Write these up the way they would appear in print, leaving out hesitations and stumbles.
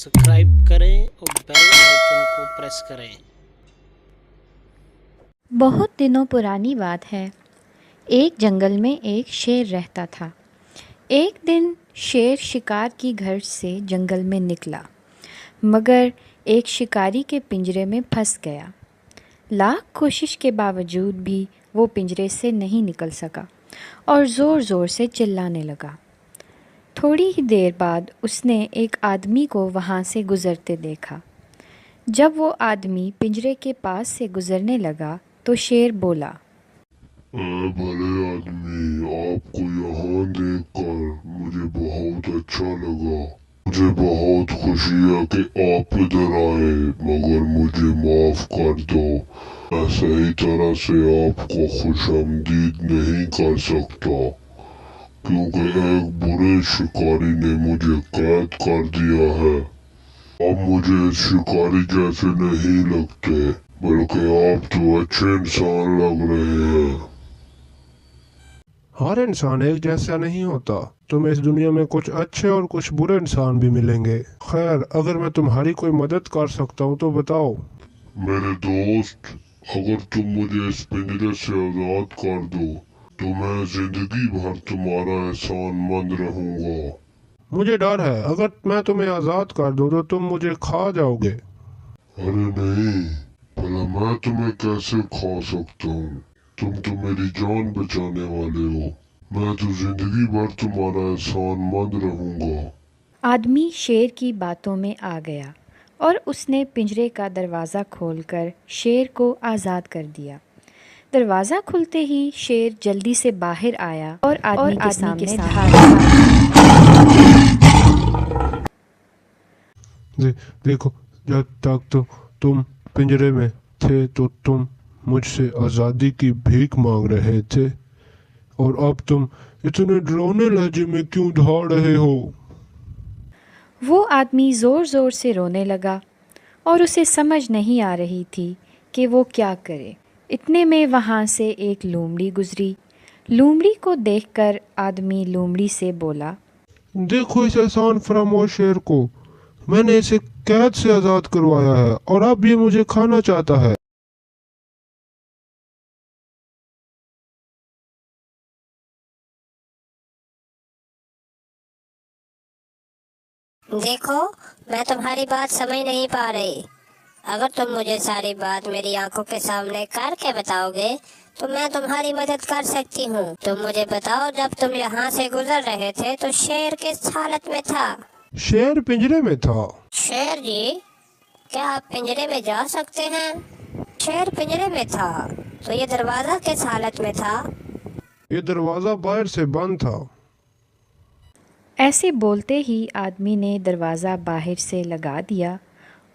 Subscribe करें और bell icon को प्रेस करें। बहुत दिनों पुरानी बात है। एक जंगल में एक शेर रहता था। एक दिन शेर शिकार की घर से जंगल में निकला, मगर एक शिकारी के पिंजरे में फंस गया। लाख कोशिश के बावजूद भी वो पिंजरे से नहीं निकल सका और ज़ोर ज़ोर से चिल्लाने लगा। थोड़ी ही देर बाद उसने एक आदमी को वहाँ से गुज़रते देखा। जब वो आदमी पिंजरे के पास से गुज़रने लगा तो शेर बोला, भले आदमी, आपको यहाँ देखकर मुझे बहुत अच्छा लगा। मुझे बहुत खुशी है कि आप इधर आए, मगर मुझे माफ कर दो। मैं सही तरह से आपको खुशामदीद नहीं कर सकता, क्योंकि एक बुरे शिकारी ने मुझे कैद कर दिया है। अब मुझे शिकारी जैसे नहीं लगते, बल्कि आप तो अच्छे इंसान लग रहे हैं। हर इंसान एक जैसा नहीं होता। तुम्हें इस दुनिया में कुछ अच्छे और कुछ बुरे इंसान भी मिलेंगे। खैर, अगर मैं तुम्हारी कोई मदद कर सकता हूँ तो बताओ। मेरे दोस्त, अगर तुम मुझे इस पिंजरे से आजाद कर दो तो मैं जिंदगी भर तुम्हारा एहसानमंद रहूंगा। मुझे डर है, अगर मैं तुम्हें आज़ाद कर दूँ तो तुम मुझे खा जाओगे। अरे नहीं, भला मैं तुम्हें कैसे खा सकता हूँ? तुम तो मेरी जान बचाने वाले हो। मैं तो जिंदगी भर तुम्हारा एहसानमंद रहूंगा। आदमी शेर की बातों में आ गया और उसने पिंजरे का दरवाज़ा खोलकर शेर को आज़ाद कर दिया। दरवाज़ा खुलते ही शेर जल्दी से बाहर आया और आदमी के सामने देखो, जब तक तो तुम पिंजरे में थे तो तुम मुझसे आज़ादी की भीख मांग रहे थे, और अब तुम इतने डरावने लहजे में क्यों दौड़ रहे हो? वो आदमी ज़ोर ज़ोर से रोने लगा और उसे समझ नहीं आ रही थी कि वो क्या करे। इतने में वहाँ से एक लोमड़ी गुजरी। लोमड़ी को देखकर आदमी लोमड़ी से बोला, देखो इस एहसान फरामोश शेर को, मैंने इसे कैद से आज़ाद करवाया है और अब ये मुझे खाना चाहता है। देखो, मैं तुम्हारी बात समझ नहीं पा रही। अगर तुम मुझे सारी बात मेरी आंखों के सामने करके बताओगे तो मैं तुम्हारी मदद कर सकती हूँ। तुम मुझे बताओ, जब तुम यहाँ से गुजर रहे थे तो शेर किस हालत में था? शेर पिंजरे में था। शेर जी, क्या आप पिंजरे में जा सकते हैं? शेर पिंजरे में था तो ये दरवाजा किस हालत में था? ये दरवाज़ा बाहर से बंद था। ऐसे बोलते ही आदमी ने दरवाज़ा बाहर से लगा दिया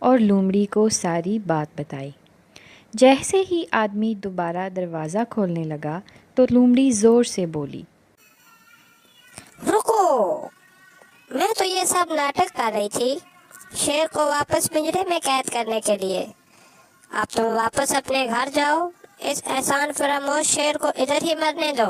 और लोमड़ी को सारी बात बताई। जैसे ही आदमी दोबारा दरवाज़ा खोलने लगा तो लोमड़ी ज़ोर से बोली, रुको, मैं तो ये सब नाटक कर रही थी शेर को वापस पिंजरे में कैद करने के लिए। अब तुम वापस अपने घर जाओ, इस एहसान फरामोश शेर को इधर ही मरने दो।